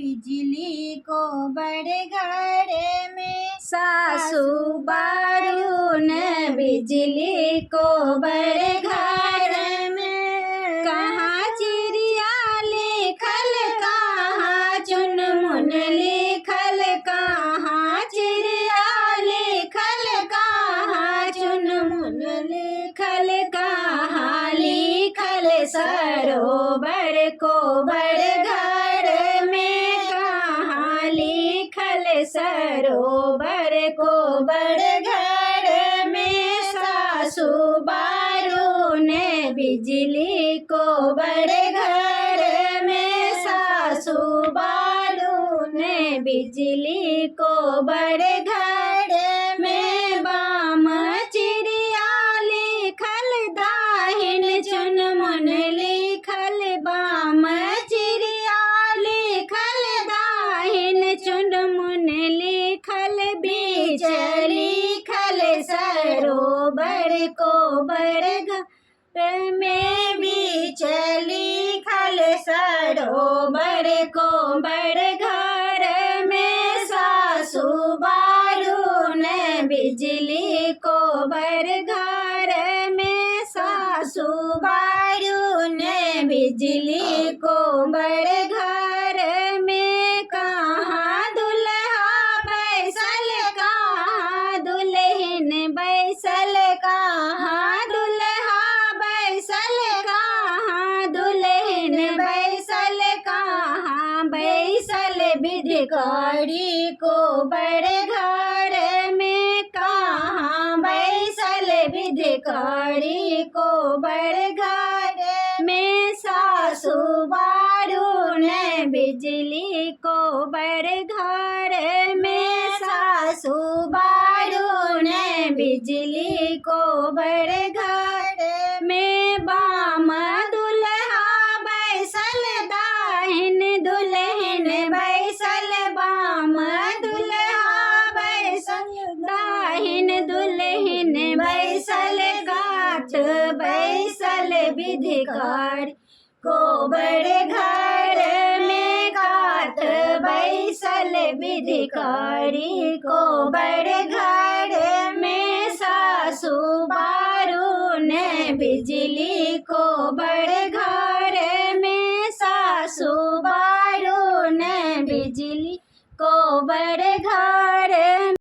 बिजली को बड़े घर में। सासू बारून बिजली को बड़े घर में। कहाँ चिड़िया लिखल कहाँ चुनमुन लिखल, कहाँ चिड़िया लिखल कहाँ चुनमुन लिखल, कहाँ लिखल सरोवर को बड़े घर में, कहाँ लिखल सरोवर को बड़े घर में। सासू बारून बिजली को बड़े घर में, सासू बारून बिजली को बड़े घर में। बाम चिड़िया लिखल दाहिन चुनमुन लिखल, बाम चिड़िया लिखल दाहिन चुनमुन लिखल, बीच लिखल सरोवर को बड़े घर में, बीच लिखल सरोवर को बड़े घर में। सासू बारून बिजली को बड़े घर में, सासू बारून बिजली को बड़े घर में। कहाँ दुल्हा बैसल कहाँ दुल्हन बैसल, कहाँ दुल्हा बैसल कहाँ दुल्हन बैसल, कहाँ बैसल बिधकड़ी को बड़े घर में, कहाँ बैसल बिधकड़ी को बड़े घर में। सासू बारून बिजली को बड़े घर में, सासू बारून बिजली को बड़े घर में। बाम दुल्हा बैसल दाहिन दुल्हन बैसल, बाम दुल्हा बैसल दाहिन दुल्हन बैसल, काठ बैसल बिधकड़ी को बड़े घर में, काठ बैसल बिधकड़ी को बड़े घर में। सासू बारून बिजली को बड़े घर में, सासू बारून बिजली को बड़े घर